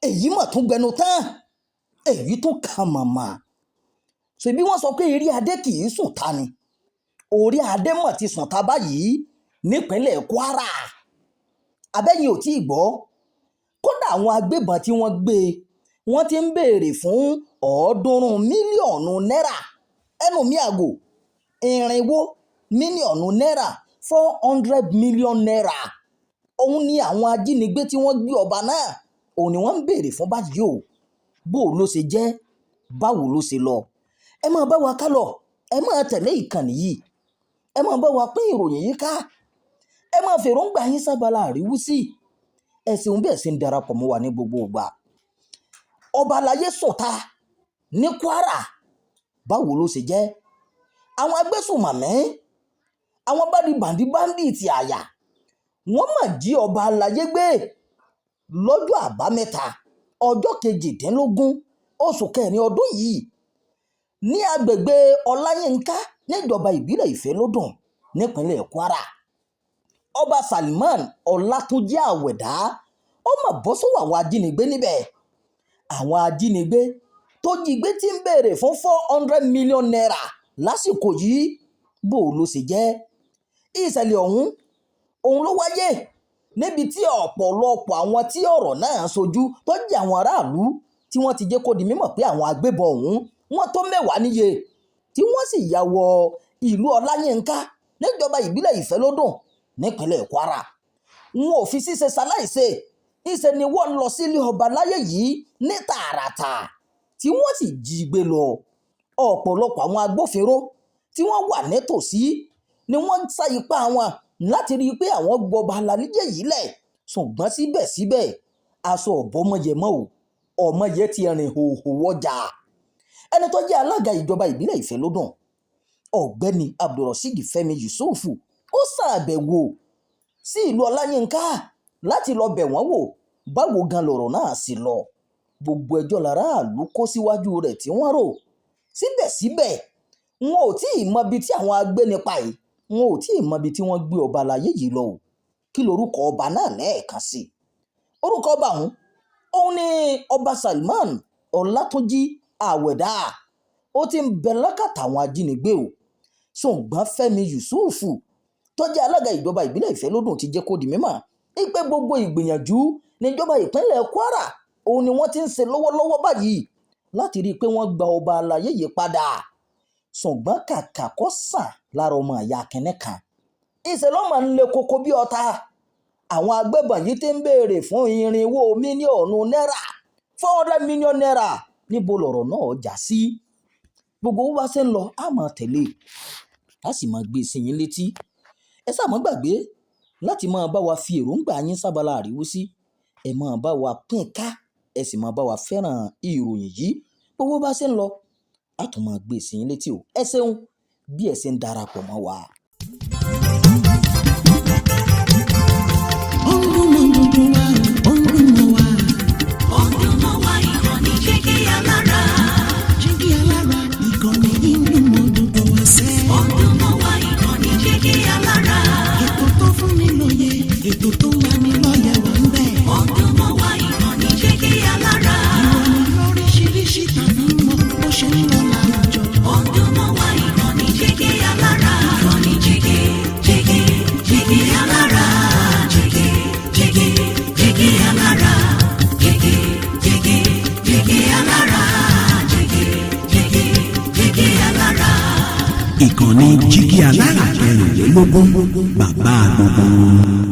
èyí mà tún gbẹnu tán, èyí tún kà màmá. Ṣèbí wọ́n sọ pé eré adé kì í sùn ta ni, orí adé mọ̀ ti sùn ta báyìí nípínlẹ̀ Kwara. Abẹ́yìn ò tí ì gbọ́, kódà àwọn agbébọn tí wọ́n gbé wọ́n ti ń béèrè fún 300 mílíọ̀nù náírà, ẹnu mi àgò 400 mílíọ̀nù náírà, 400 million naira. Òun ni àwọn ajínigbé tí wọ́n gbé ọba náà, òun ni wọ́n ń béèrè fún báyìí o. Bó ló ṣe jẹ́, báwo ló ṣe lọ, ẹ máa bá wa ká lọ, ẹ máa tẹ̀lé ìkànnì yìí, ẹ máa bá wa pín ìròyìn yìí ká, ẹ máa fèròǹgbà yín sábàlá àríwísí, ẹ ṣeun bí ẹ ṣe ń darapọ̀ mọ́ wa ní gbogbo ìgbà. Ọba aláyé sọ̀tá ní Kwara, báwo ló ṣe jẹ́? Àwọn agbésùnmọ̀mí, àwọn báńdíìtì àyà, wọ́n mà jí ọba aláyé gbé lọ́jọ́ àbámẹ́ta ọjọ́ 18 oṣù kẹrin ọdún yìí ní agbègbè Ọláyínká níjọba ìbílẹ̀ Ìfẹ́lódùn nípínlẹ̀ Kwara. Ọba Salman Ọlátúnjí Àwẹ̀dá ó mà bọ́ sọ́wọ́ àwọn ajínigbé níbẹ̀. Àwọn ajínigbé tó jí gbé tí ń béèrè fún 400 million naira lásìkò yìí, bó ló ṣe jẹ́? Ìṣẹ̀lẹ̀ òun ló wáyé níbi tí ọ̀pọ̀lọpọ̀ àwọn tí ọ̀rọ̀ náà sojú tó jẹ́ àwọn aráàlú tí wọ́n ti jẹ́ kó di mímọ̀ pé àwọn agbébọn ọ̀hún wọ́n tó 10 níye, tí wọ́n sì ya wọ ìlú Ọláyínká níjọba ìbílẹ̀ Ìfẹ́lódùn nípínlẹ̀ Kwara. Wọn ò fi ṣíṣe ṣaláìṣe, ìṣe ni wọ́n lọ sílé ọba láyé yìí ní tààràtà tí wọ́n sì jí gbé lọ. Ọ̀pọ̀lọpọ̀ àwọn agbófinró tí wọ́n wà nítòsí ni wọ́n ń sa ipá wọn láti rí i pé àwọn gbọba aláyé yìí lẹ̀, ṣùgbọ́n síbẹ̀síbẹ̀ aṣọ ọ̀bọ̀mọyẹmọ́ o, ọmọye ti rìn hòhò wọjà. Ẹni tó jẹ́ alága ìjọba ìbílẹ̀ Ìfẹ́lódùn, ọ̀gbẹ́ni Abdulrasheed Fẹ́mi Yusufu, ó ṣàbẹ̀wò sí ìlú Ọláyínká láti lọ bẹ̀ wọ́n wò báwo gan lọ̀rọ̀ náà sì lọ. Gbogbo ẹjọ́ láràlú kó síwájú rẹ̀ tí wọ́n rò. Síbẹ̀síbẹ̀ wọn ò tí ì mọ ibi tí àwọn agbénipa yìí, wọn ò tí ì mọ ibi tí wọ́n gbé ọba aláyé yìí lọ o. Kí lorúkọ ọba náà lẹ́ẹ̀kan sí? Orúkọ ọba òun ni ọba Salman Ọlátúnjí Àwẹ̀dá. Ó ti ń bẹ lákàtà àwọn ajínigbé o. Ṣùgbọ́n Fẹ́mi Yusufu tó jẹ́ alága ìjọba ìbílẹ̀ Ìfẹ́lódùn ti jẹ́ kó di mímọ̀ pé gbogbo ìgbìyànjú níjọba ìpínlẹ̀ Kwara òun ni wọ́n ti ń ṣe lọ́wọ́lọ́wọ́ báyìí láti rí i pé wọ́n gba ọba aláyé yìí padà. Ṣùgbọ́n kàkà kó sàn lára ọmọ ìyá kẹ́nẹ́ kan, ìṣẹ̀lẹ̀ ọmọ ń le koko bí ọ̀tá. Àwọn agbébọn yìí ti ń béèrè fún 400 mílíọ̀nù náírà, 400 million naira. Níbo lọ̀rọ̀ náà já sí? Gbogbo wa ṣe ń lọ á máa tẹ̀lé, á sì máa gbé sí yín létí. Ẹ sáà má gbàgbé láti máa bá wa fi èròǹgbà yín sábàlá àríwísí, ẹ máa bá wa pín ká, ẹ sì máa bá wa fẹ́ràn ìròyìn yìí. Gbogbo bá ṣe ń lọ á tún máa gbé sí yín létí o. Ẹ ṣeun bí ẹ ṣe ń darapọ̀ mọ́ wa. Ètò tó wà ní lọ́yẹ̀ wà ń bẹ̀. Ọdún mọ́ wá ìkànnì Jígí Alára. Ìròyìn lóríṣiríṣi tàbí mọ́ bó ṣe ń lọ láwùjọ. Ọdún mọ́ wá ìkànnì Jígí Alára. Ìkànnì Jígí Alára. Jígí Alára. Jígí Alára. Jígí Alára. Ìkànnì Jígí Alára 24 bàbá gbogbo.